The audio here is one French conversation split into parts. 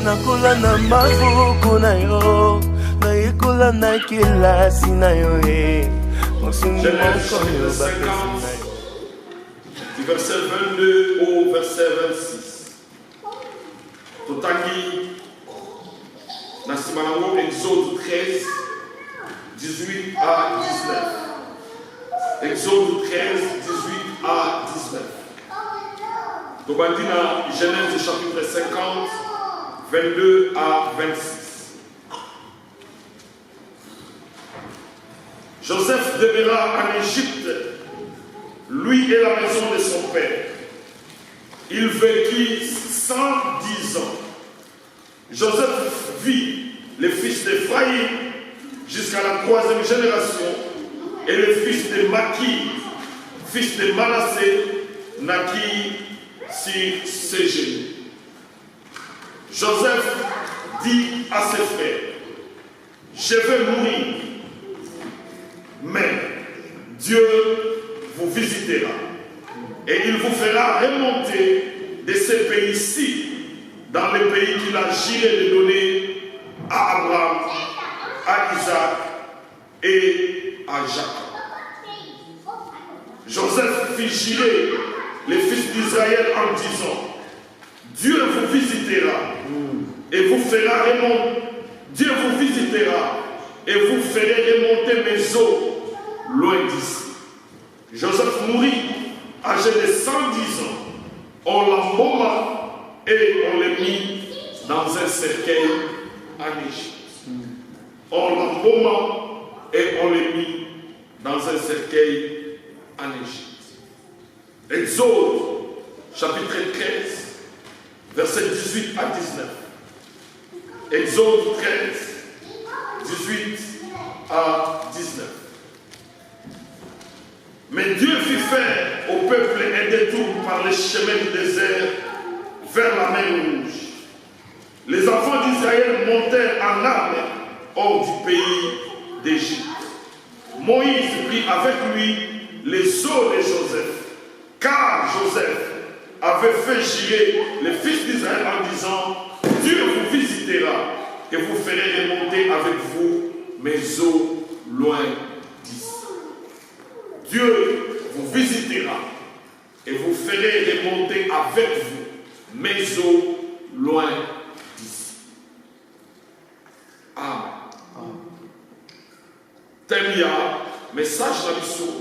nakola na maboko na yo nayekola na kelasi na yo mosungi moko yo bapesi na yo. Du verset 22 au verset 26. Totangi Nasimanango, Exode 13, 18 à 19. Exode 13, 18 à 19. Tobandina, Genèse chapitre 50, 22 à 26. Joseph demeura en Égypte, lui et la maison de son père. Il vécut 110 ans. Joseph vit les fils d'Éphraïm jusqu'à la 3e génération et le fils de Maki, fils de Manassé, naquit sur ses genoux. Joseph dit à ses frères, je vais mourir, mais Dieu vous visitera et il vous fera remonter de ce pays-ci dans le pays qu'il a juré de donner à Abraham, à Isaac et à Jacob. Joseph fit jurer les fils d'Israël en disant, Dieu vous visitera et vous fera remonter. Dieu vous visitera et vous ferez remonter mes eaux loin d'ici. Joseph mourut âgé de 110 ans. On l'embauma et on le mit dans un cercueil en Égypte. On l'embauma et on le mit dans un cercueil en Égypte. Exode, chapitre 13, versets 18 à 19. Exode 13, 18 à 19. Mais Dieu fit faire au peuple un détour par les chemins du désert vers la mer Rouge. Les enfants d'Israël montèrent en armes hors du pays d'Égypte. Moïse prit avec lui les os de Joseph, car Joseph avait fait jurer les fils d'Israël en disant, Dieu vous visitera et vous ferez remonter avec vous mes eaux loin d'ici. Dieu vous visitera et vous ferez remonter avec vous mes eaux loin d'ici. Amen. Temia, message la mission,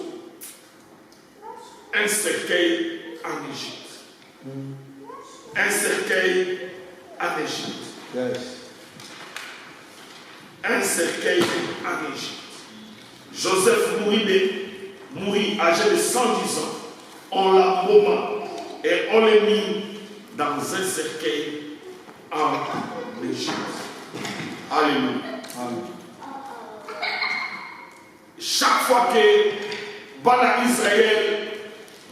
un cercueil en Égypte. Un cercueil en Égypte. Yes. Un cercueil en Égypte. Joseph mourit âgé de 110 ans. On l'embauma et on l'a mis dans un cercueil en Égypte. Alléluia. Amen. Chaque fois que Bala Israël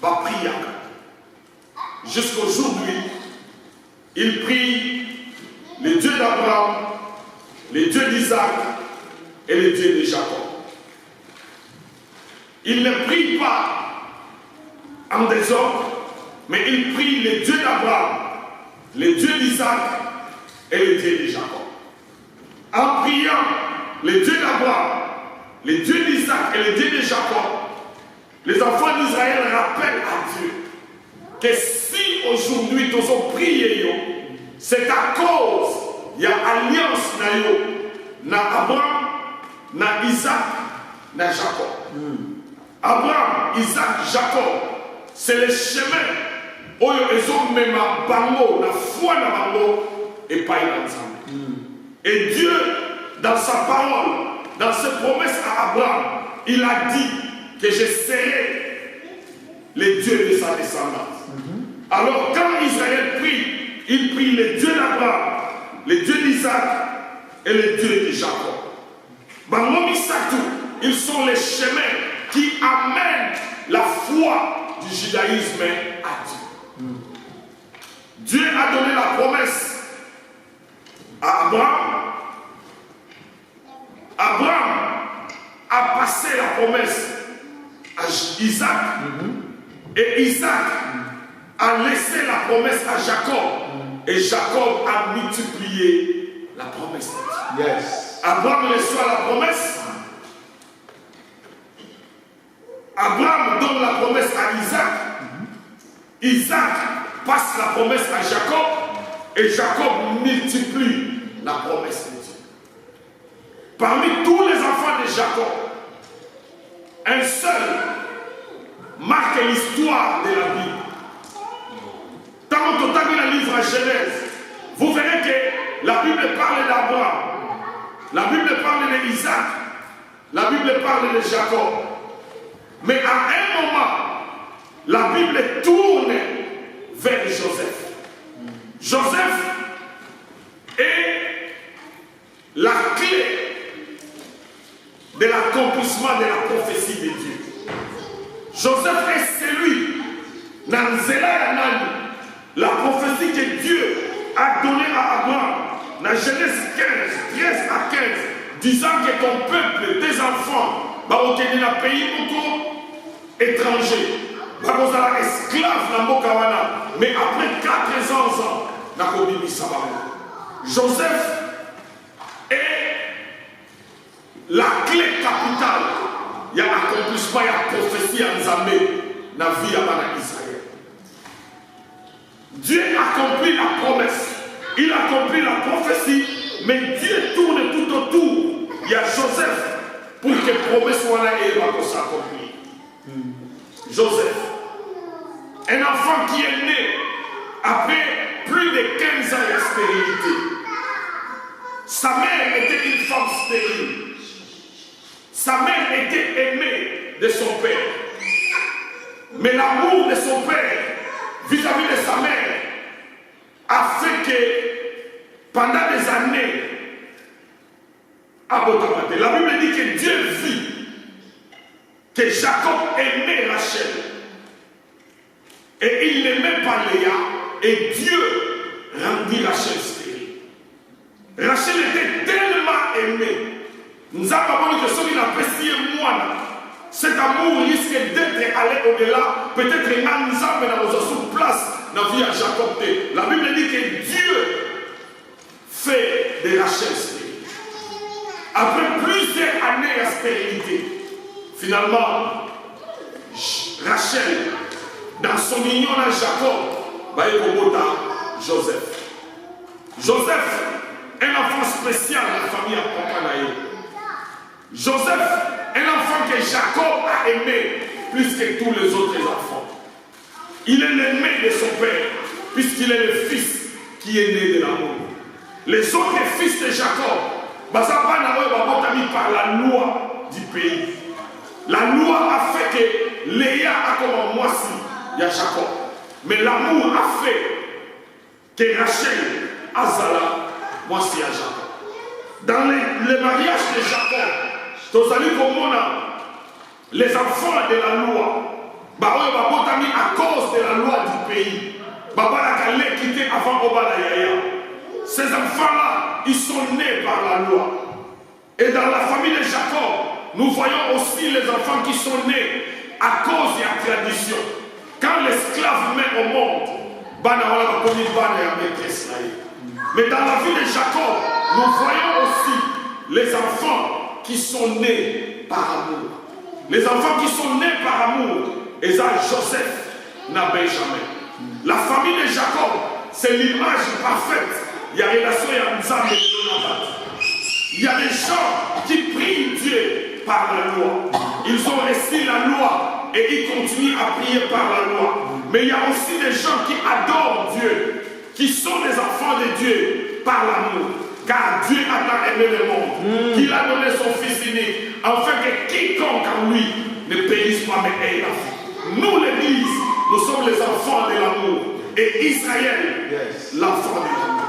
va prier, jusqu'aujourd'hui, il prie le Dieu d'Abraham, le Dieu d'Isaac et le Dieu de Jacob. Il ne prie pas en désordre, mais il prie le Dieu d'Abraham, le Dieu d'Isaac et le Dieu de Jacob. En priant le Dieu d'Abraham, le Dieu d'Isaac et le Dieu de Jacob, les enfants d'Israël rappellent à Dieu que si aujourd'hui nous avons prié, c'est à cause il y a alliance na Abraham, na Isaac, na Jacob. Abraham, Isaac, Jacob, c'est le chemin où ils ont même un bango, la foi na bango et pas ensemble. Et Dieu, dans sa parole, dans ses promesses à Abraham, il a dit que je serai le Dieu de sa descendance. Alors quand Israël prie, il prie le Dieu d'Abraham, le Dieu d'Isaac et le Dieu de Jacob. Ils sont les chemins qui amènent la foi du judaïsme à Dieu. Dieu a donné la promesse à Abraham. Abraham a passé la promesse à Isaac et Isaac a laissé la promesse à Jacob Et Jacob a multiplié la promesse de Dieu. Yes. Abraham reçoit la promesse. Abraham donne la promesse à Isaac. Isaac passe la promesse à Jacob. Et Jacob multiplie la promesse de Dieu. Parmi tous les enfants de Jacob, un seul marque l'histoire de la Bible. Dans le livre à Genèse, vous verrez que la Bible parle d'Abraham, la Bible parle d'Isaac, la Bible parle de Jacob. Mais à un moment, la Bible tourne vers Joseph. Joseph est la clé de l'accomplissement de la prophétie de Dieu. Joseph est celui, Nanzela Yanani, la prophétie que Dieu a donnée à Abraham, dans Genèse 15, 13 à 15, disant que ton peuple, tes enfants, va obtenir un pays étranger, va être esclave dans Mokawana, mais après 400 ans, Joseph est la clé capitale. Il y a accomplissement, il y a prophétie en Zambé, dans la vie d'Israël. Dieu accomplit la promesse, il accomplit la prophétie, mais Dieu tourne tout autour. Il y a Joseph pour que la promesse soit là et va s'accomplir. Joseph, un enfant qui est né après plus de 15 ans de stérilité. Sa mère était une femme stérile. Sa mère était aimée de son père. Mais l'amour de son père vis-à-vis de sa mère a fait que pendant des années, la Bible dit que Dieu vit que Jacob aimait Rachel. Et il n'aimait pas Léa. Et Dieu rendit Rachel stérile. Rachel était tellement aimée. Nous avons dit que celui qui a apprécié moi, cet amour risque d'être allé au-delà. Peut-être que nous avons sous place dans la vie à Jacob. La Bible dit que Dieu fait de Rachel stérile. Après plusieurs années de stérilité, finalement, Rachel, dans son union à Jacob, va y Joseph. Joseph, un enfant spécial de la famille à Papanaï. Joseph, un enfant que Jacob a aimé plus que tous les autres enfants. Il est l'aimé de son père, puisqu'il est le fils qui est né de l'amour. Les autres fils de Jacob, par la loi du pays. La loi a fait que Léa a comme moisi, il y a Jacob. Mais l'amour a fait que Rachel a Zala, moisi à Jacob. Dans le mariage de Jacob, les enfants de la loi, à cause de la loi du pays, quitté avant ces enfants-là, ils sont nés par la loi. Et dans la famille de Jacob, nous voyons aussi les enfants qui sont nés à cause de la tradition. Quand l'esclave met au monde, mais dans la vie de Jacob, nous voyons aussi les enfants qui sont nés par amour. Les enfants qui sont nés par amour, et ça, Joseph n'a Benjamin. La famille de Jacob, c'est l'image parfaite. Il y a relation à Nzambe et Jonathan. Il y a des gens qui prient Dieu par la loi. Ils ont reçu la loi et ils continuent à prier par la loi. Mais il y a aussi des gens qui adorent Dieu, qui sont des enfants de Dieu par l'amour. Car Dieu a tant aimé le monde, qu'il a donné son Fils unique, afin que quiconque en lui ne périsse pas mais ait la vie. Nous, l'Église, nous sommes les enfants de l'amour. Et Israël, l'enfant de l'amour.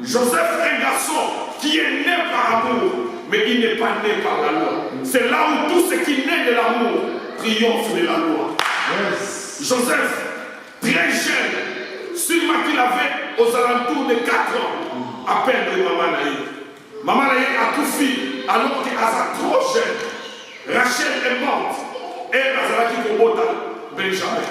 Joseph est un garçon qui est né par amour, mais il n'est pas né par la loi. C'est là où tout ce qui naît de l'amour triomphe de la loi. Joseph, très jeune, sûrement qu'il avait aux alentours de 4 ans, à peine de Maman Naïe. Maman Naïe a tout fait alors qu'elle est trop jeune. Rachel est morte. Et Azalaki Kobota, Benjamin.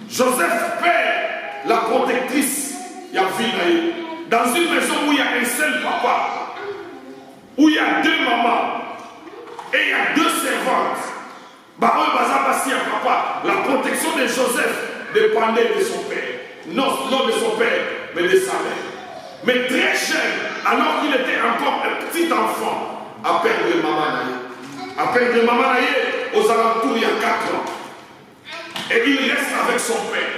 Joseph perd la protectrice il y a vie. Dans une maison où il y a un seul papa, où il y a 2 mamans et il y a 2 servantes, la protection de Joseph dépendait de son père. Non de son père, mais de sa mère. Mais très jeune, alors qu'il était encore un petit enfant, à perdre maman naïe. À perdre maman naïe, aux alentours, il y a 4 ans. Et il reste avec son père.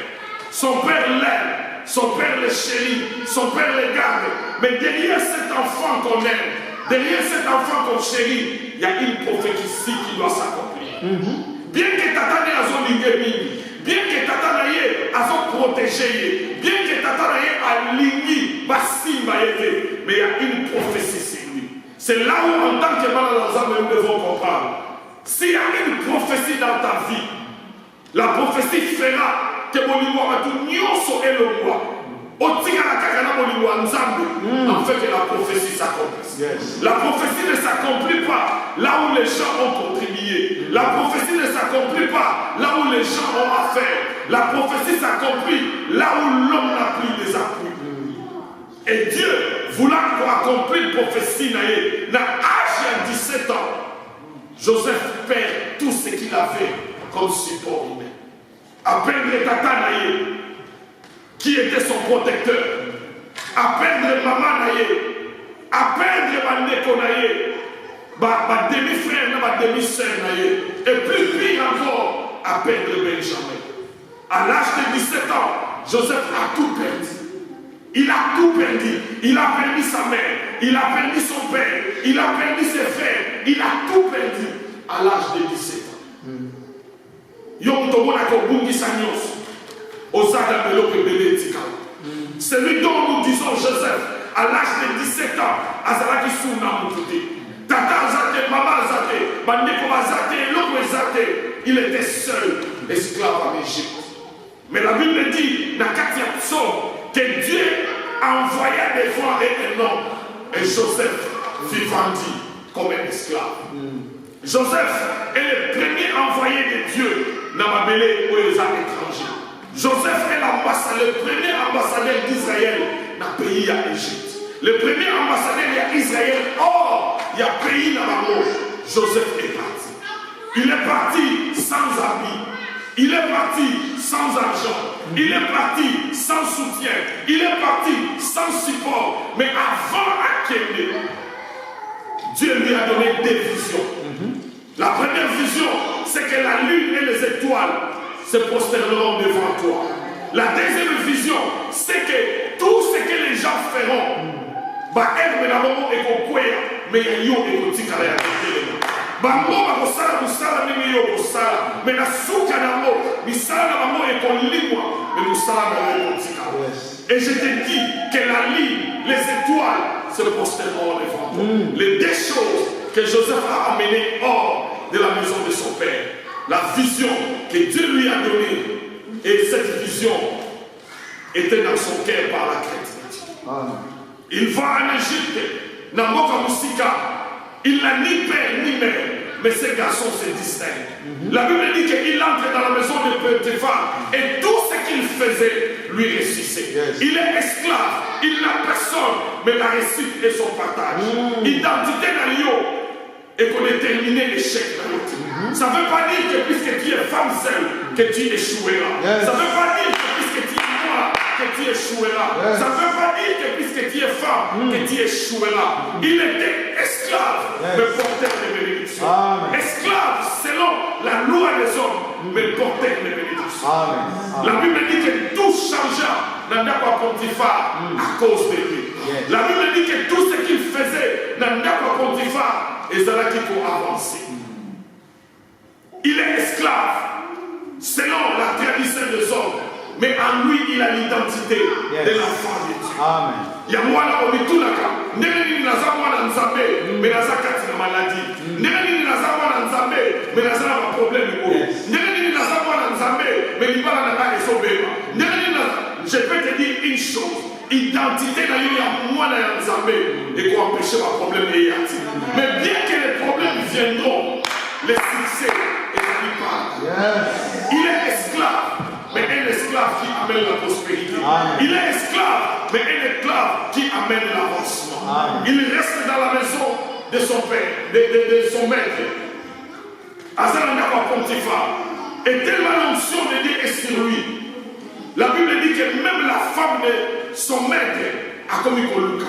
Son père l'aime, son père le chérit, son père le garde. Mais derrière cet enfant qu'on aime, derrière cet enfant qu'on chérit, il y a une prophétie qui doit s'accomplir. Bien que Tata ne a zolingé, bien que Tata naïe a protégé, bien que Tata naïe a ligné, mais il y a une prophétie sur lui. C'est là où en tant que malade nous devons comprendre. S'il y a une prophétie dans ta vie, la prophétie fera que mon niveau va tout nyonso et le roi. En fait que la prophétie s'accomplisse. Yes. La prophétie ne s'accomplit pas là où les gens ont contribué. La prophétie ne s'accomplit pas là où les gens ont affaire. La prophétie s'accomplit là où l'homme n'a plus des appuis. Et Dieu, voulant accomplir la prophétie, n'a âge de 17 ans, Joseph perd tout ce qu'il avait comme support humain. À perdre Tata Naye, qui était son protecteur, à perdre Maman Naye, à perdre Mandeko Naye, ma demi-frère, ma demi-sœur Naye, et plus pire encore, à perdre Benjamin. À l'âge de 17 ans, Joseph a tout perdu. Il a tout perdu. Il a perdu sa mère, il a perdu son père, il a perdu ses frères, il a tout perdu à l'âge de 17 ans. Celui dont nous disons Joseph, à l'âge de 17 ans, Azalaki Souna Moutouti. Tata Azate, Mama Azate, Bandeko Azate, l'autre Azate, il était seul, esclave en Égypte. Mais la Bible dit, dans 4e psaume, que Dieu a envoyé des voix et un homme. Et Joseph fut vendu comme un esclave. Joseph est le premier envoyé de Dieu dans ma mêlée aux étrangers. Joseph est le premier ambassadeur d'Israël dans le pays d'Égypte. Le premier ambassadeur d'Israël, il y a pays dans la mort. Joseph est parti. Il est parti sans amis. Il est parti sans argent. Il est parti sans soutien. Il est parti sans support. Mais avant Akemé, Dieu lui a donné des visions. La première vision, c'est que la lune et les étoiles se prosterneront devant toi. La deuxième vision, c'est que tout ce que les gens feront, mais et je te dis que la ligne, les étoiles se prosterneront devant toi. Les deux choses que Joseph a amenées hors de la maison de son père, la vision que Dieu lui a donnée, et cette vision était dans son cœur par la créativité. Il va en Égypte, Namoka Moussika, il n'a ni père ni mère, mais ces garçons se distinguent. La Bible dit qu'il entre dans la maison de Potiphar et tout ce qu'il faisait lui réussissait. Il est esclave, il n'a personne, mais la réussite est son partage. Identité dans l'eau et qu'on ait terminé l'échec dans l'autre. Ça ne veut pas dire que puisque tu es femme seule, que tu échoueras. Ça ne veut pas dire que puisque tu es noire, que tu échoueras. Ça ne veut pas dire que puisque tu es femme, que tu échoueras. Il était esclave, mais porteur de bénédiction. Esclave selon la loi des hommes, mais porteur de bénédiction. La Bible dit que tout changea dans Ndakwa Potiphar à cause de lui. La Bible dit que tout ce qu'il faisait dans Ndakwa Potiphar, et c'est là qu'il faut avancer. Il est esclave selon la tradition des hommes, mais en lui il a l'identité de l'enfant de Dieu. Amen. Il y a moi là au Mitulaka, Néméni Naza moi dans Nzambé, mais Naza Kati na maladie. Néméni Naza moi dans Nzambé, mais Naza na problème. Néméni Naza moi dans Nzambé, mais Libala n'a pas sauvé. Néméni Naza, je peux te dire une chose. Identité dans le moi dans Nzambé et qu'on empêche ma problème et yati. Mais bien que les problèmes viendront, le succès est à lui part. Il est esclave, mais un esclave qui amène amène la prospérité. Amen. Il est esclave, mais un esclave qui amène l'avancement. Il reste dans la maison de son père, de son maître. Azalanda Pontiphar. Et tellement l'onction de Dieu est sur lui. La Bible dit que même la femme de son maître a commis Kolukai.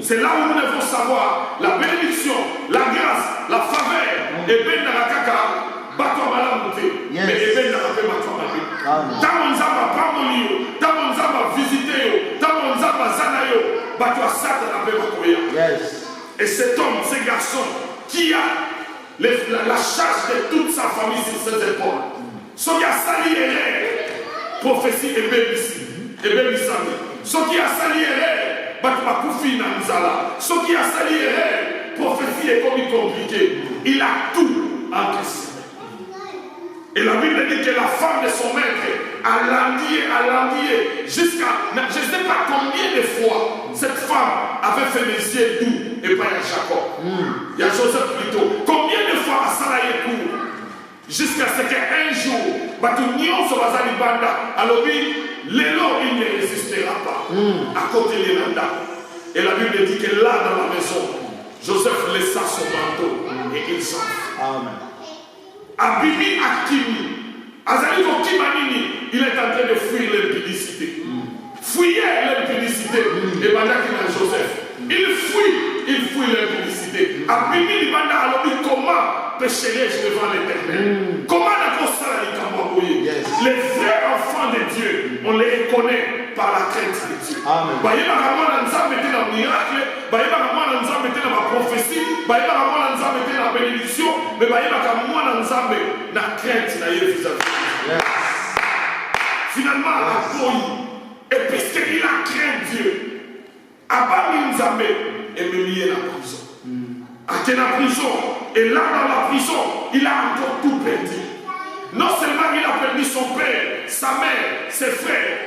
C'est là où nous devons savoir la bénédiction, la grâce, la faveur. Et ben dans la caca, bateau à mais et ben dans la paix, bateau à Tant on zamba pamolio, tant on zamba visité, tant on zamba zanayo, bateau à sata la paix, bateau. Et cet homme, ce garçon, qui a la charge de toute sa famille sur ses épaules. Ce qui a sali prophétie et bébissami. Ce qui a sali Batmakoufi Nanzala. Ce qui a sali prophétie est comme compliqué. Il a tout encaissé. Et la Bible dit que la femme de son maître a landié jusqu'à. Je ne sais pas combien de fois cette femme avait fait les yeux doux et pas à Jacob. Il y a Joseph plutôt. Combien de fois a salarié pour jusqu'à ce qu'un jour, Batunion sur Azali Banda, alors oui, l'élo il ne résistera pas à côté de l'Anda. Et la Bible dit que là dans la maison, Joseph laissa son manteau et il s'en fait. Amen. Abimi Akimi, Azali Kimanini, il est en train de fuir l'impudicité. Fuyait l'impudicité. Et pendant qu'il a Joseph, il fuit l'impudicité. Abimi Libanda, alors comment pécherai-je devant l'Éternel? Comment la constante les vrais enfants de Dieu, on les reconnaît par la crainte de Dieu. Amen. Miracle, prophétie, la bénédiction, mais la crainte finalement, et puisqu'il a craint Dieu, Abba Nzambe est mis à la prison. À la prison, et là dans la prison, il a encore tout perdu. Non seulement il a perdu son père, sa mère, ses frères.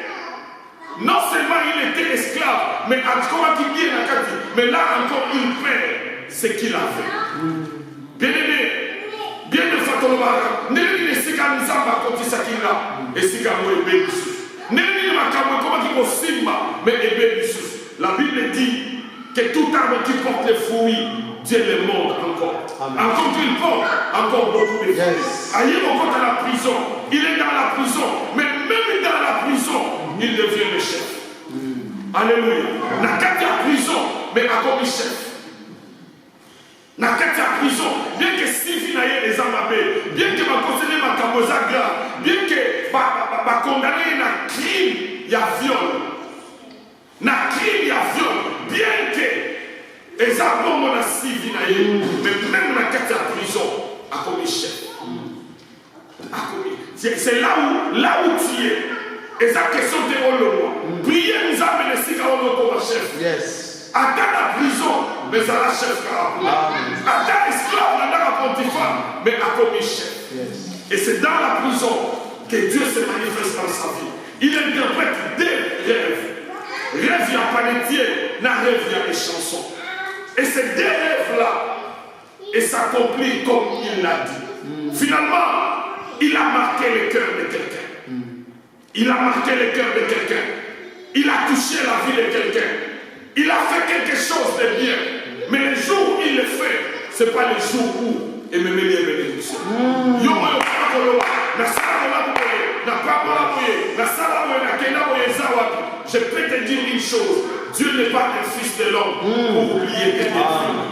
Non seulement il était esclave, mais encore qu'il y ait la carte, mais là encore il perd ce qu'il a fait. Bien aimé, bien de Fatolobara, ne lui laissez qu'à nous avoir comme ça qu'il a, et c'est qu'à moi et bénissus. Ne lui laissez qu'à moi comme il Simba, mais et bénissus. La Bible dit que tout arbre qui porte les fruits, Dieu les montre encore. Amen. Encore qu'il porte, encore beaucoup de fruits. Ailleurs encore dans la prison, il est dans la prison, mais même dans la prison, il devient le chef. Alléluia. N'a qu'à la prison, mais encore le chef. N'a qu'à la prison, bien que Steve n'aille les amabés, bien que ma conseiller ma camozaga, bien que ma condamné un crime, il y a viol. Na crime, il y a viol, bien que les abons mon Steve n'aille, mais même dans la prison, à comme chef. C'est là où tu es. Et sa question de rôle. Priez nous a mené si comme chef. Yes. À la prison, mais à la chef carabou. À ta esclave, à la pontifa, mais à comme chef. Yes. Et c'est dans la prison que Dieu se manifeste dans sa vie. Il interprète des rêves. Rêve, il n'y a pas de Dieu, n'a rêve, il y a des chansons. Et ces deux rêves-là, et s'accomplit comme il l'a dit. Finalement, il a marqué le cœur de quelqu'un. Il a marqué le cœur de quelqu'un. Il a touché la vie de quelqu'un. Il a fait quelque chose de bien. Mais le jour où il le fait, ce n'est pas le jour où il me met les bénédictions. Je peux te dire une chose. Dieu n'est pas un fils de l'homme pour oublier tes défis.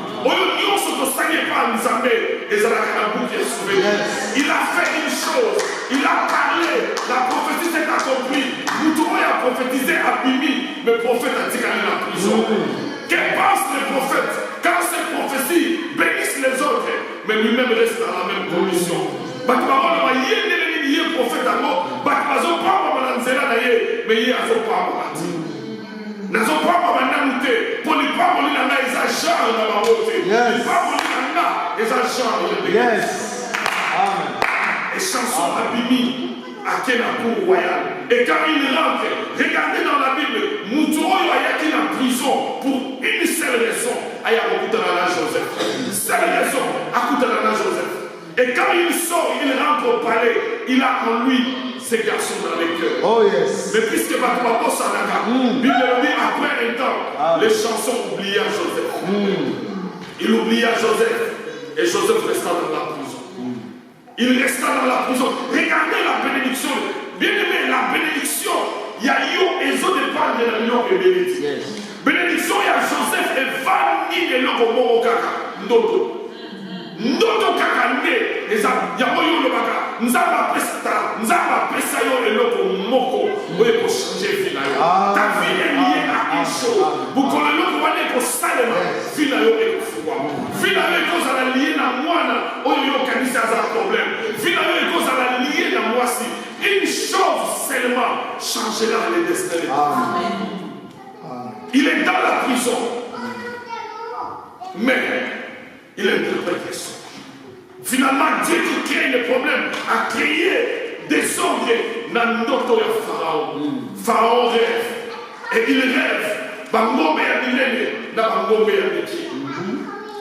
Il a fait une chose, il a parlé, la prophétie s'est accomplie. Moutouré a prophétisé à Bimi, le prophète a dit qu'il est en prison. Que pensent les prophètes quand ces prophéties bénissent les autres, mais lui-même reste dans la même condition? Yes. Amen. Et chanson Abimi à Kenakou royal. Et quand il rentre, regardez dans la Bible, Moutouo est en prison pour une seule raison. Ayakoutanana Joseph. Seule raison, Akoutanana Joseph. Et quand il sort, il rentre au palais, il a en lui ces garçons dans les cœurs. Oh yes. Mais puisque Batouabo Sanaka, Bible dit après un temps, les chansons oubliaient Joseph. Il oublia Joseph et Joseph resta dans la prison. Il resta dans la prison. Regardez la bénédiction. Bien aimé, la bénédiction, il y a eu et zo dépend de la million et bénédiction. Bénédiction, il y a Joseph et Vanni de l'Ogomo Kaka. Ndoto kaka nde yango yo lobaka nzamba pesa yo eloko moko oyo changer vie na yo. Ta vie est liée à une chose. Bukolo eloko wana ekosalema vie na yo ekofungwa. Vie na yo ekozala liée na mwana oyo yo kanisa aza problème. Vie na yo ekozala liée na mwasi. Une chose seulement changera les destins. Il est dans la prison, mais il interprète les songes. Finalement, Dieu qui crée les problèmes a créé des ordres dans notre Pharaon. Pharaon rêve. Et il rêve. Bangombe à Milene, na Bangombe à Mikie.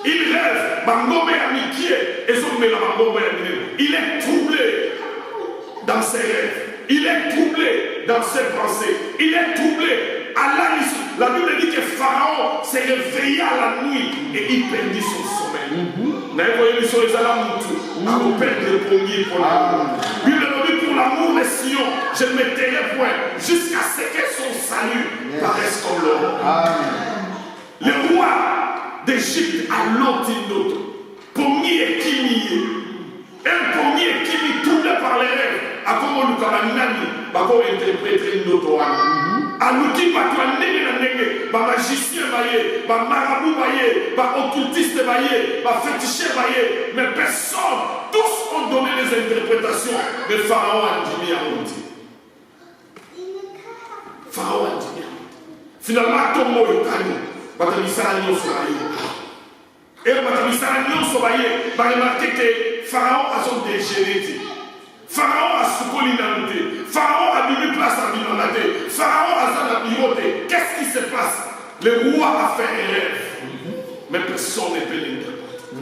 Il rêve. Bangombe à Mikie, et son la Bangombe à Milene. Il est troublé dans ses rêves. Il est troublé dans ses pensées. Il est troublé. La Bible dit que Pharaon s'est réveillé à la nuit et il perdit son sommeil. La Bible dit pour l'amour des Sion, je ne me tairai point jusqu'à ce que son salut paraisse comme l'or. Le roi d'Égypte a l'antinote. Pommier et Kimi. Un pommier qui m'y troublé par les rêves. A comment nous cabanani, va interpréter une autre. Alouki batouane nenge, ba magicien baye, ba marabout baye, ba occultiste baye, ba féticheur baye, mais personne, tous ont donné les interprétations de Pharaon a dit à Monti. Pharaon a dit. Finalement, Tomo et Tani, Batamisa Nyon Sobaye. Et Batamisa Nyon Sobaye va remarquer que Pharaon a son dégénétique. Pharaon a soukolinante. Pharaon a mis place à Binonate. Pharaon a zanabirote. Qu'est-ce qui se passe? Le roi a fait un rêve, mais personne ne peut l'interpréter.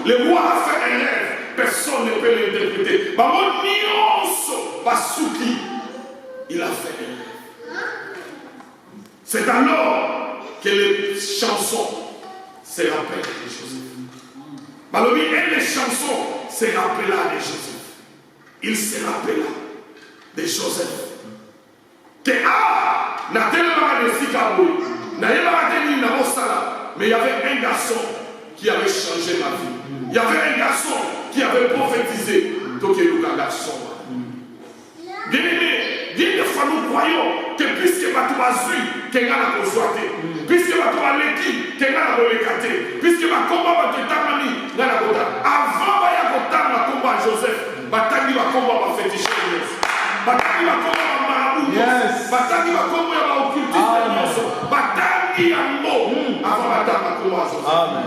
Le roi a fait un rêve, personne ne peut l'interpréter. Maman Nyonso Basuki, il a fait un rêve. C'est alors que les chansons se rappellent de Joseph. Balobi et les chansons se rappellent de Joseph. Il se rappela de Joseph. Que n'a tellement de Sikaboui, n'a tellement de Mosala, mais il y avait un garçon qui avait changé ma vie. Il y avait un garçon qui avait prophétisé. Donc il y a un garçon. Bien aimé, bien de fois nous croyons que puisque Batouazui, qu'il y a la consoité, puisque Batoualeki, qu'il y a la relécaté, puisque Bakomba Batetamani, il y a la kota. Avant Bayakotam, la combat Joseph. Bataki bakomba ba féticheuse. Bataki bakomba ba marabout. Bataki bakomba ba occultiste. Bataki yango. Avant bataki bakomba.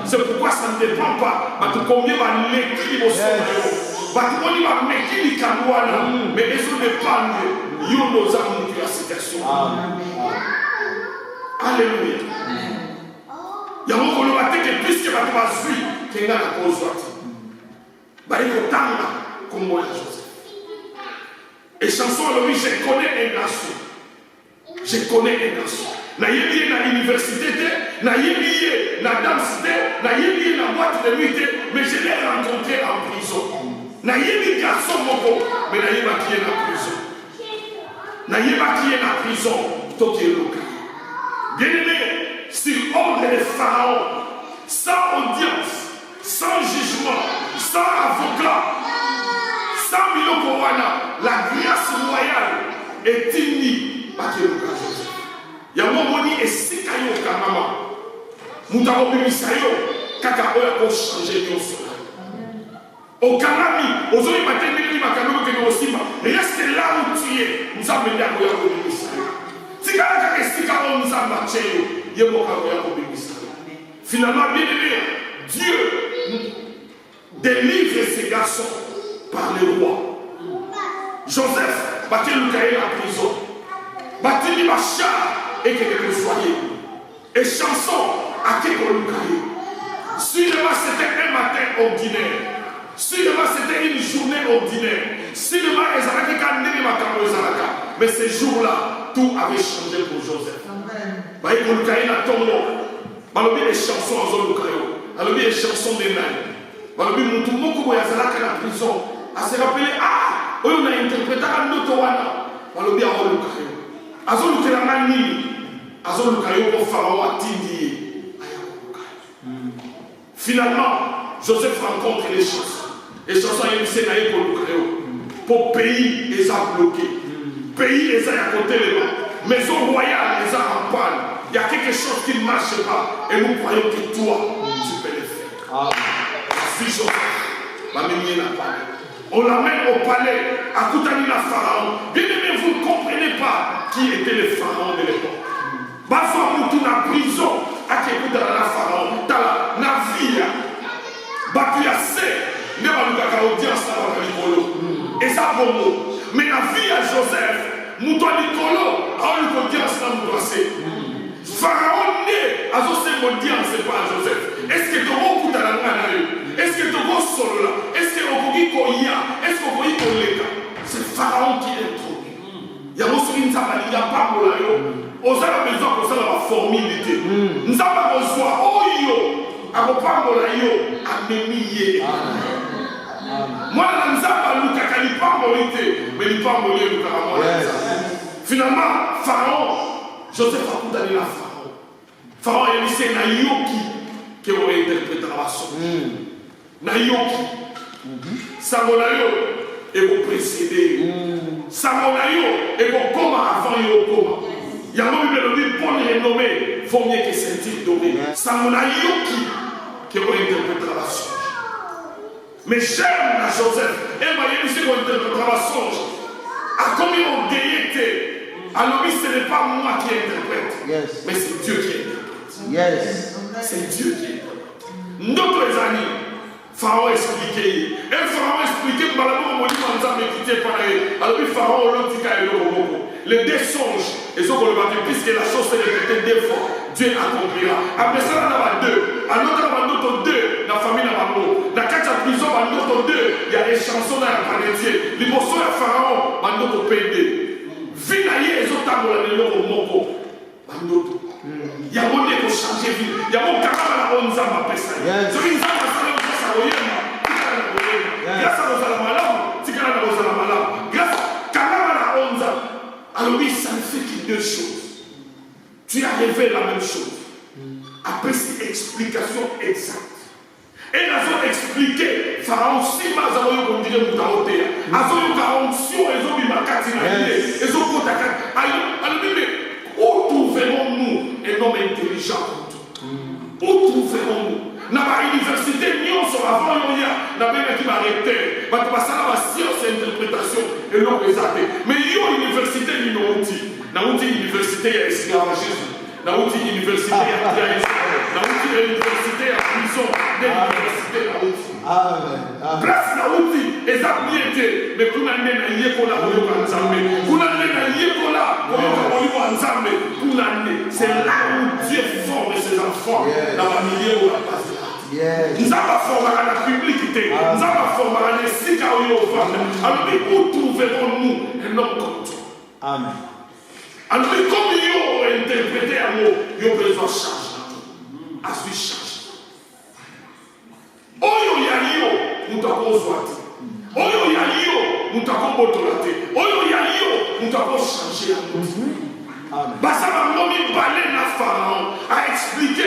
C'est pourquoi ça ne dépend pas. Bataki combien va l'équilibre au sommet. Bataki va l'équilibre kanouana. Mais les autres dépendent. Yo nos amours qui a cette action. Alléluia. Yango kono bateke puisque bataki va suivre. Kenga la consoite. Bataki kotanga. Comme moi, Joseph. Et chanson, oui, je connais un garçon. Je connais un garçon. N'a yélié na l'université, n'a yélié na densité, n'a yélié na boîte de nuit, mais je l'ai rencontré en prison. N'a yélié garçon moko, mais n'a yélié qui est en prison. N'a yélié qui est en prison, toi qui es local. Bien aimé, sur ordre de Pharaon, sans audience, sans jugement, sans avocat, sans biloko wana, la grâce royale est unie par Kélouka Joseph. Yango moni esika yo kamama. Mutaro bimisayo kaka oya ko changer nyonso. Okanami, ozoi matendeli makano ke no simba. Reste là où tu es. Nzambe nda ko ya ko bimisayo. Tika kaka esika o nzamba cheyo, yebo ka ko ya ko bimisayo. Finalement, bien aimé, Dieu délivre ces garçons par le roi. Joseph, battu le cahier en prison, battu le machar et que vous soyez. Et chanson à qui vous le cahier. Sûrement c'était un matin ordinaire. Sûrement c'était une journée ordinaire. cinéma ezalaki kandenge makambo ezalaka. Mais ces jours-là, tout avait changé pour Joseph. Baye koluka ye na tongo. Balobi les chansons azoluka yo. Balobi les chansons des nains. Balobi mutu moko boye azalaka na prison. A se rappeler oyo na interprétaka ndoto wana. Balobi azoluka yo. Azoluka na nini? Azoluka yo ko Pharaon atindi ye. Finalement, Joseph rencontre les chansons. Les chansons y ont pour le pays, les a bloqués. Pays, les a à côté les mains. Maison royale, les a en panne. Il y a quelque chose qui ne marche pas. Et nous croyons que toi, tu peux le faire. Si Joseph, on l'amène au palais, à Koutanina Pharaon. Bien aimé, vous ne comprenez pas qui était le Pharaon de l'époque. Bafa Moutou na prison, à Koutanina Pharaon. Tala, na vie. Batu ya se, ne balukaka audience na bakalikolo. Et ça bon. Mais la vie à Joseph, Moutou Nikolo, a eu audience na Moutou ase. Pharaon né, a se audience pas à Joseph. Est-ce que tu vas Koutana na yo? Est-ce que tu vas solo là? Est-ce que tu vas koya? Est-ce que tu vas koleka? C'est Pharaon qui introduit. Il y a aussi une sabali, il y a pas mola yo. On a besoin pour ça la formidité. Nous avons besoin, oh yo. Akopangola yo amemiye. Moi la nzamba lukaka lipangolite, mais lipangolite lukaka moi. Finalement, Pharaon, Joseph a condamné la Pharaon. Pharaon a dit na yoki qui aurait interprété la son. Na yoki. Samona yo et vous précéder. Samona yo et vous comme avant yo comme. Il y a un mélodie pour les renommer, il faut mieux que sentir donné. Samona yoki qui va interpréter la songe. Mais j'aime la Joseph. Et ma yémi c'est qu'on interprète la songe. À combien on gaieté. Alors ce n'est pas moi qui interprète. Mais c'est Dieu qui interprète. C'est Dieu qui interprète. Notre amis, Pharaon expliqué. Et Pharaon expliqué que malheureusement, on a quitté par alors Pharaon l'a dit qu'il y a les deux songes, et ce qu'on le va dire, puisque la chose s'est répétée deux fois, Dieu accomplira. Après ça, on a deux. À l'autre, on a d'autres deux. La famille n'a pas mot. Dans quatre prison, on a d'autres deux. Il y a des chansons dans la planète. Les morceaux de Pharaon, on a d'autres PD. Finaillé, les autres, on a d'autres mots. Il y a mon nez pour changer vie. Il y a mon camarade à la onza, ma pesa. C'est une zone à savoir que ça voyait. Grâce à nos alamalams, tu as nos alamalams. Grâce à camarade à la onza. Alors oui, ça ne fait que deux choses. Tu as rêvé la même chose. Après cette explication exacte. Et la zone expliquée, Pharaon, si ma zaroyo comme dirait Moutaotea, Azoyo Kaoncio, et Zobi Makatina, et Zoko Taka, alors mais où trouverons-nous un homme intelligent comme toi? Où trouverons-nous? Dans l'université, nous sommes avant, il y a même qui m'a arrêté. Mais tu vas savoir la science et l'interprétation et l'homme exalté. Mais il y a une université, il y a une université, il y a esclavagisme. Dans une université, il y a trahison. Dans une université, il y a prison. Dans l'université, il y a outil. Place la outil, et ça bien été. Mais pour l'année, il y a pour la Nzambe. Pour l'année, il y a pour la Nzambe. Pour l'année, c'est là où Dieu forme ses enfants. Dans la milieu où la passe. Nous avons formé à la publicité. Nous avons formé à l'Essica où il y a. Alors, où trouverons-nous un homme comme toi? Amen. Alors, comme il y a interprété un mot, il y a besoin de changer. À ce change. Oyo ya yo, nous t'avons zoité. Oyo ya yo, nous t'avons botolaté. Oyo ya yo, nous t'avons changé à nous. Basama Momi balé na Pharaon a expliqué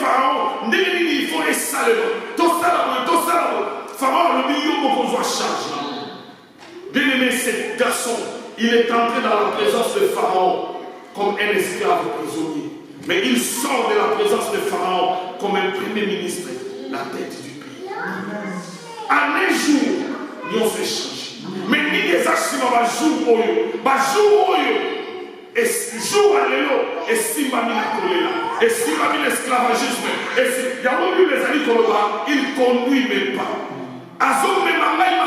Pharaon. Il faut essayer. Tout ça, Pharaon le milieu pour qu'on soit changé. Bien aimé, ce garçon. Il est entré dans la présence de Pharaon comme un esclave prisonnier. Mais il sort de la présence de Pharaon comme un premier ministre, la tête du pays. En un jour, nous on fait changer. Mais il y a des actions dans le jour, et jour à l'élo, et si mamie la colère, et si mamie l'esclavagisme, et si il y a eu les amis il conduit mes pas. Azom me malem,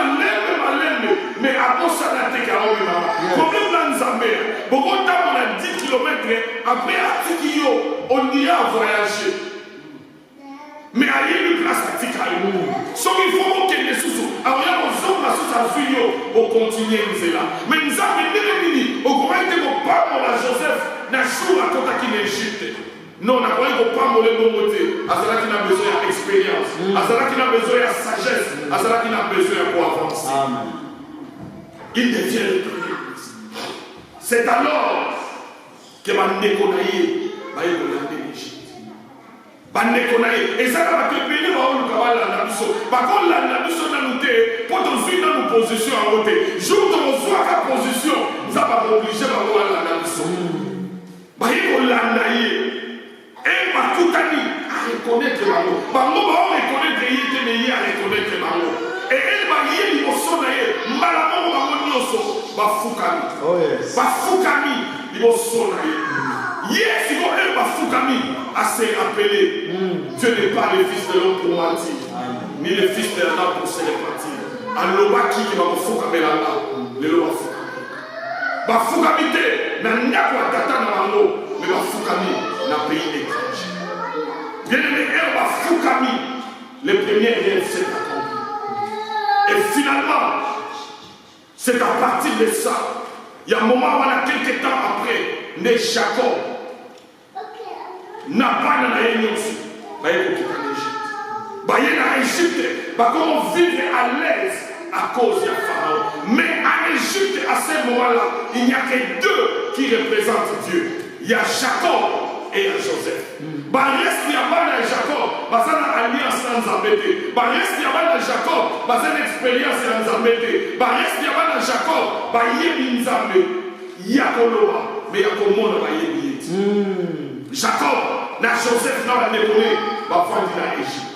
mais à ça la tête à l'homme. Problème dans Nzambe. Beaucoup de temps on a 10 km, après à Tikio, on ira voyager. Mais aïe une place à Tikaï. Ce qu'il faut que les sous, alors il y a un homme à sous-affinio pour continuer nous là. Mais nous avons mis au courant que mon père, mon Joseph, n'a jour à côté qui n'Égypte. Non, on n'a pas eu pas mon côté. À cela qui n'a besoin d'expérience. À cela qui n'a besoin de sagesse. À cela qui n'a besoin pour avancer. Il devient le premier. C'est alors que ma néconaïe va y regarder l'Égypte. Et ça va te payer dans le cabal à la biso. Par contre, la biso n'a noté, pour ton suite dans nos positions à côté. Jour de mon soir à position, ça va m'obliger à voir la biso. Baïko l'anaïe. Et ma koutani à reconnaître Mamo. Mamo va reconnaître Yéténéi à reconnaître Mamo. Et elle va y aller au soleil. Malamo va monioso. Va foukami. Va foukami. Il va soleil. Yes, il va elle va foukami. À se rappeler, Dieu n'est pas le fils de l'homme pour mentir, ni le fils de l'homme pour se répartir. À l'obaki qui va me foucamer là-bas, le loba foucamer. Va foucamité, n'a n'a pas tata dans l'eau, mais va foucami dans le pays étranger. Bien aimé, elle va foucami, le premier rêve s'est accompli. Et finalement, c'est à partir de ça, il y a un moment où on a quelques temps après, né Jacob. N'a pas de réunion. Bah, il faut quitter l'Égypte. Bah, il y a l'Égypte. Bah, comment vivre à l'aise à cause de Pharaon. Mais en Égypte, à ce moment-là, il n'y a que deux qui représentent Dieu. Il y a Jacob et il y a Joseph. Bah, reste il y a pas de Jacob. Bah, ça n'a alliance sans embêter. Bah, reste il y a pas de Jacob. Bah, c'est une expérience sans embêter. Bah, reste il y a pas de Jacob. Bah, il y a une Nzambe. Il y a Koloba. Mais il y a comment on va y aller. Jacob, na Joseph, n'a pas décollé, va voir l'Égypte.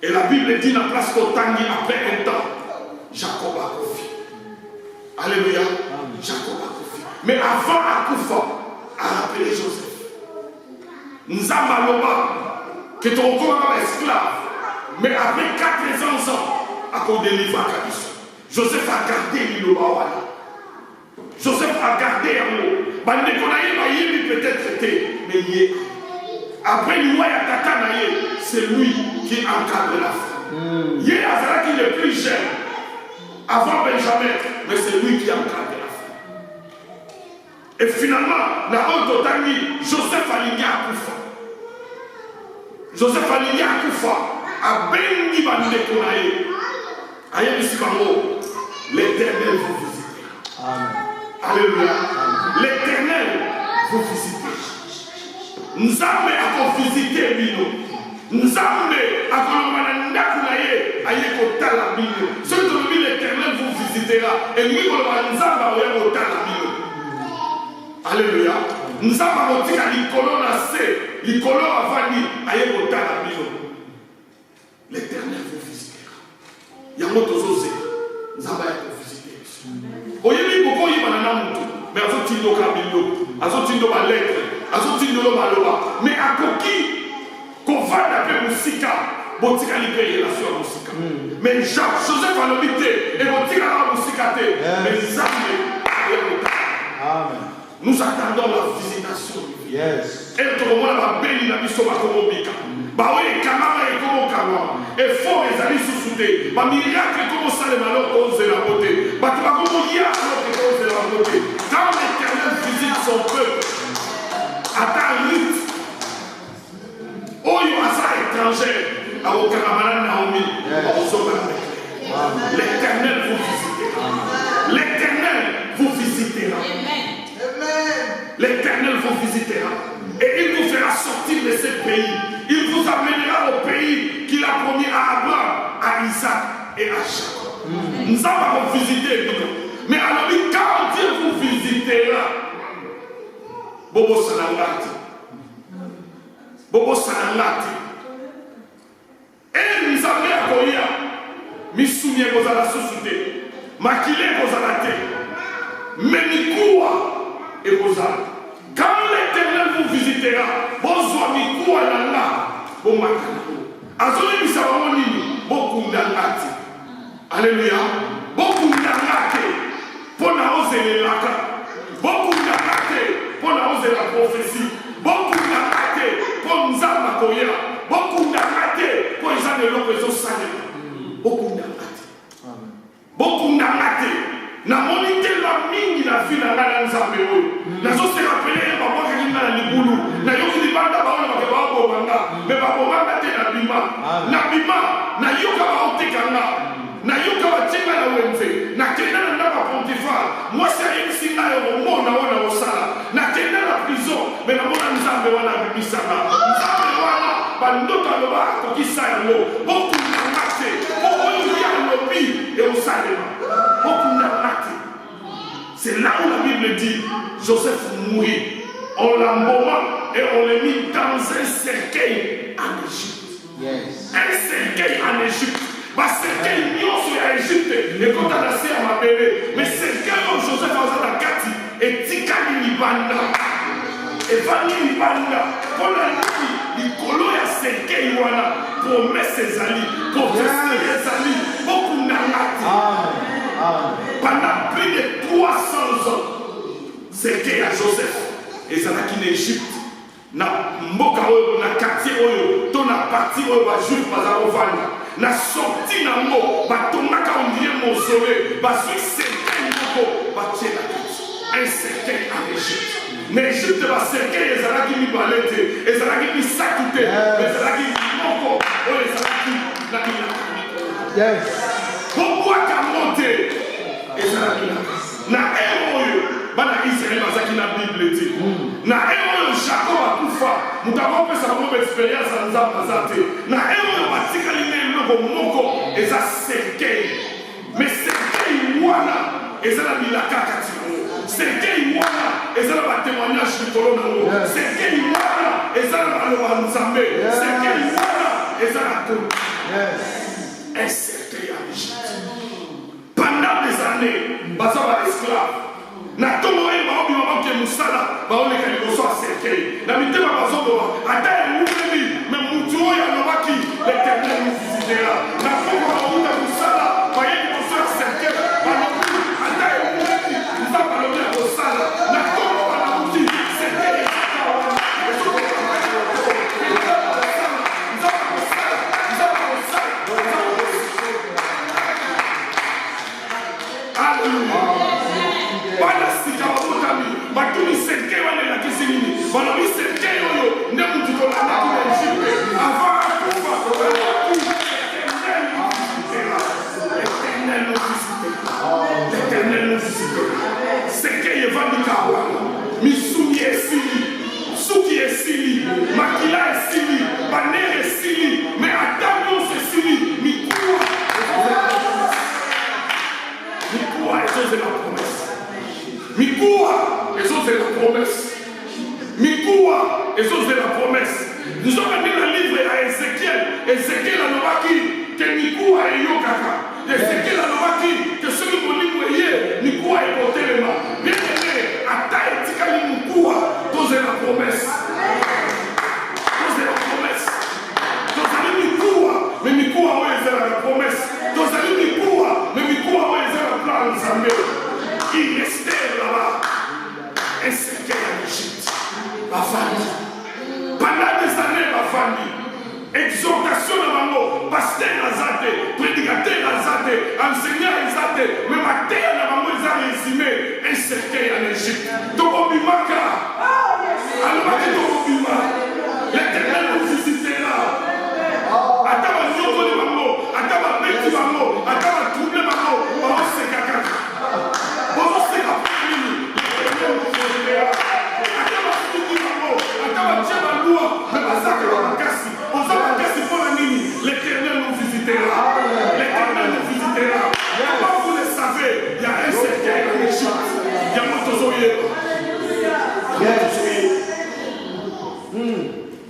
Et la Bible dit dans la place Kotangi, après un temps, Jacob a confié. Alléluia. Jacob a confié. Mais avant Akoufa, a rappelé Joseph. Nzambaloba, qui est encore esclave, mais après 400 ans, à cause de l'Ivoire, Joseph a gardé l'Iloba. Joseph a gardé un mot. Il peut-être été, mais il est. Après, c'est lui qui encadre la femme. Il est Azara qui est le plus jeune. Avant Benjamin, mais c'est lui qui encadre la femme. Et finalement, la honte Joseph a ligné à Koufa. Joseph a ligné à Koufa. A Bengi Bandekonaye. Aïe, l'Éternel vous visite. Amen. Alléluia. L'Éternel vous visite. Nzambe a visité Bino. Nzambe a visité Bino. Ce que l'Éternel vous visitera. Et lui, Nzambe a Bino. Alléluia. Nzambe a dit à l'Icolo Nassé. L'Icolo a vanni à Bino. L'Éternel vous visitera. Il y a un autre osé. Nzambe a visité. Oyeli beaucoup y banana mutu, mais azotindo kabilo, azotindo ba lettre, azotindo lo maloba, mais akoki ko vada pe musika, botika li pe relation musika. Mais Joseph a l'obité et botika la musika te, mais Zambé. Amen. Nous attendons la visitation. Yes. Et tout le monde va bénir la mission comme Bika. Bah oui, Kamara et comme Kamara. Et fort les amis sous-soutés. Bah miracle comme ça les malheurs cause de la beauté. Bah tu vas comme il y a cause de la beauté. Quand l'Éternel visite son peuple, à ta lutte, oh il y a ça étranger, à vos camarades Naomi, l'Éternel vous visitera. L'Éternel vous visitera. L'Éternel vous visitera. Et il vous fera sortir de ce pays. Il vous amènera au pays qu'il a promis à Abraham, à Isaac et à Jacob. Nous allons vous visiter. Mais alors, quand Dieu vous visitera, Bobo Salangati. Bobo Salangati. Et nous allons à Koya. Missoumie vous à la société. Makile vous à la tête. Menikoua. Et vous allez. Quand l'Éternel vous visitera, vos amis, quoi là, vos matins, azoli bisawoni, beaucoup d'angati. Alléluia. Beaucoup d'angati. Pour la hausse de l'aka. Beaucoup d'angati. Pour la hausse de la prophétie. Beaucoup d'angati. Pour nous amakoya. Beaucoup d'angati. nabima nayoka baotekanga nayoka batenga na wenze nakenda na ndaba Pontifar mwasi ayebisi ngai omona wana osala nakenda na prison me namona nzambe wana abibisanga nzambe wana bandoto aloba akokisa yango bokundanga te oyo ya lobi eosalema bokundanga te. C'est là où la Bible dit Joseph mourit. On l'embauma et on l'a mis dans un cercueil en Égypte. Yes. Un cercueil en Égypte. Un cercueil nyonso en Égypte. Et quand on a essayé à m'appeler, mais cercueil où Joseph a la Kati et Tikani Libanda. Et Vani Libanda. Pour la nuit, il colo ya cercueil wana promesse ses alliés, prophétie des alliés, beaucoup d'arnaques. Pendant plus de 300 ans, cercueil à Joseph. Et ça n'a qu'une Égypte. Na mboka oyo na quartier oyo to na parti oyo ba juif bazarovanda na sorti na mo batongaka ondie mausolée bazwi cercueil moko batie na kati un cercueil en Égypte. Na Égypte ba cercueil ezalaki mibale te ezalaki misato te ezalaki moko oyo ezalaki na bilaka bobwaka mo te ezalaki na oyo bana Israël bazaki na Bible te na oyo Jacob akufa mutakopesa bango expérience ya nzambe aza te na oyo batikali na eloko moko eza cercueil mais cercueil wana eza na bilaka kati nango cercueil wana eza na batémoignage likolo nango cercueil wana eza na baloba nzambe cercueil wana eza na to un cercueil en Égypte pendant des années baza ba esclave na tongo oyo baobima baoke mosala baoleka liboso ya cercueil na mitema bazoboba ata elumeli me mutu oyo alobaki l'Éternel nous visitera na tongo bauta mosala baye liboso ya cercueil balobi ata elumeli nzambe alobi ya kosala na tongo balabuti cercueil batuni cercueil wana elakisi nini balobi cercueil oyo nde mutu tolandaki na Égypte avant akufa l'Éternel nous visitera cercueil evandika wana misuni esili suki esili makila esili banere esili me ata nyonso esili mikuwa ezozela promesse mikuwa ezozela promesse mikuwa ezozela promesse. Nous sommes dans le livre à Ézéchiel alobaki que mikuwa eyokaka Ézéchiel alobaki que celui molimo eye mikuwa ekotelema bien aimé ata etikali mikuwa tozela promesse tozali mikuwa me mikuwa oyo ezalaka promesse tozali mikuwa me mikuwa oyo ezala plan nzambe. Il restait là-bas un cercueil en Égypte. Pendant des années, ma famille, exhortation de Bango, pasteur Azate, prédicateur Azate, enseignant Azate, mais ma terre de Bango, ils ont résumé un cercueil en Égypte. Tokobimaka, Alobaki Tokobima, l'Éternel nous visitera. Ataba Nyoko de Bango, Ataba Beti Bango, Ataba Trouble Bango, Bango Sekaka. L'Éternel nous visitera. Comment vous le savez, il y a un cercueil en Égypte. Il y a Motozoye.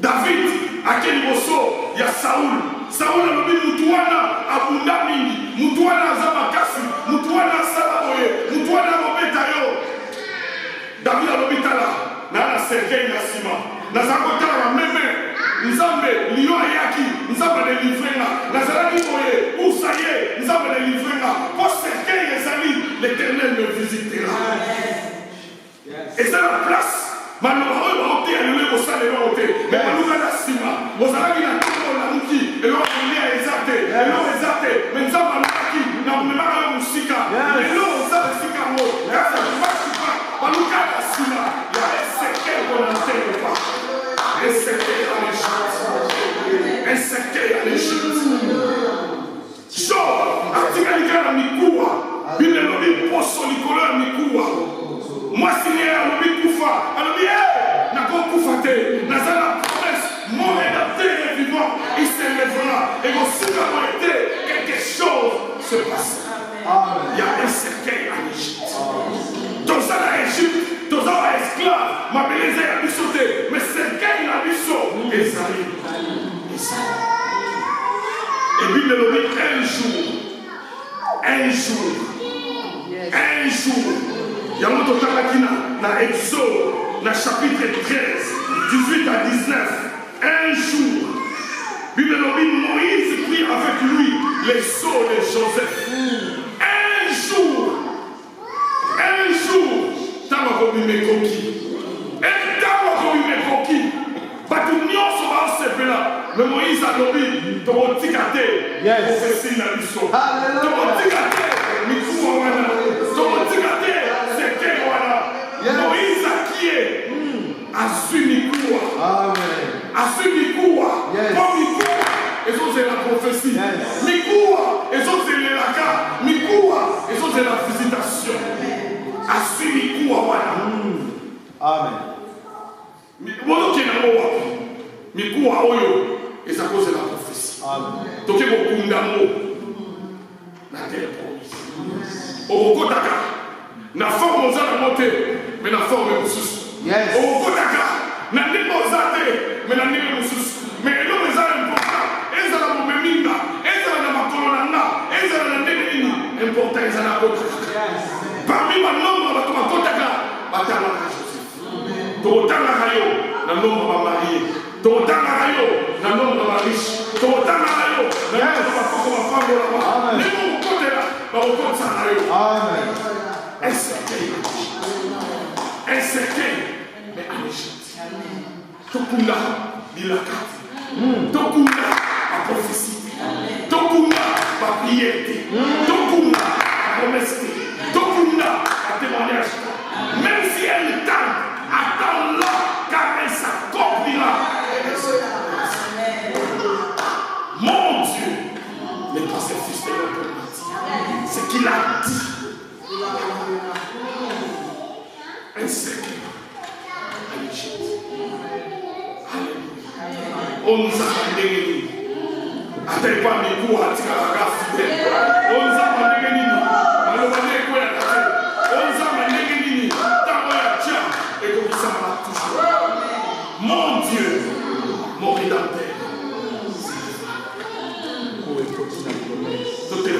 David, à quel mosso, il y a Saoul. Saoul a nommé Moutouana, Abundamini, Moutouana Zabakasi, Moutouana Salaboye, Moutouana Robetayo. David a nommé Tala, Nana Sergei Nassima, Nazakotala, Meme, Nzambe, Lio Ayaki, Nzambe de Livrenga, Nazaraki Boye, Oussaye, Nzambe de Livrenga, pour Sergei et Zali, l'Éternel me visitera. Et c'est la place. Maintenant, on va aller au salé, mais on va la cima. Vous avez la tour la mouki, et l'on est exacté, et l'on est exacté, mais nous avons qui, nous avons un sika, et l'on a un sika, et ça ne marche pas. On nous a la cima, il y a un cercueil qu'on n'entend pas. Un cercueil en Égypte. Un cercueil en Égypte. se passer. Il y a un cercueil en Égypte. Dans ça, l'Égypte, dans ça, l'esclave, ma belle a pu sauter, mais cercueil n'a pu sauter. Esaïe. Et puis, le dit un jour, il y a un autre temps qui dans Exode, dans chapitre 13, 18 à 19, un jour, Bible dit Moïse prit avec lui les sceaux de Joseph. Un jour, tant qu'on me coquille. Et tant qu'on me coquille, Batumio sera au là. Mais Moïse a dit, ton ticate, prophétie n'a pas son. Ton ticate, Mikouwana. Ton ticate, c'est Kéwana. Moïse a qui est Asumikoua. Amen. Asumikoua. Comme Mikoua. Et ça, c'est la prophétie. Mikoua. Et ça, c'est le laka. Mikoua. Et ça, c'est la visitation. Asumikoua. Amen. Mikoua oyo. Et ça, c'est la prophétie. Amen. Donc, il y a beaucoup d'amour. La terre promise. Au Kotaka. Na forme aux âmes montées, mais na forme aux sous. Yes. Au Kotaka. Na niveau aux âmes, mais na niveau aux sous. Mais l'homme est important. Et ça, la moumemina. Et ça, la macolonana. Et ça, la nénénina. Important, et ça, la Kotaka. Parmi ma nombre, ma Kotaka. Batala Joseph. Totala Rayo. Na nombre ma marié. Totala Rayo. Na nombre ma riche. Totala Rayo. Na nombre ma femme là-bas. Les mots côté là. Ma côté ça Rayo. Amen. Un cercueil, mais en Égypte. Tokunda, l'ilakati. Tokunda, la prophétie. Tokunda, la prière. Tokunda, la promesse. Tokunda, la témoignage. Même si elle tarde, attends-la, car elle s'accomplira. Mon Dieu, n'est pas ce fils de l'homme. C'est qu'il a dit. Un cercueil en Égypte. Alléluia. On nous a demandé. Attends pas mes coups à Tigaraga fidèle. On nous a demandé. On nous a demandé quoi à la tête. On nous a demandé. Tant qu'on a tient et qu'on nous a toujours. Mon Dieu, mon rédempteur. Tout est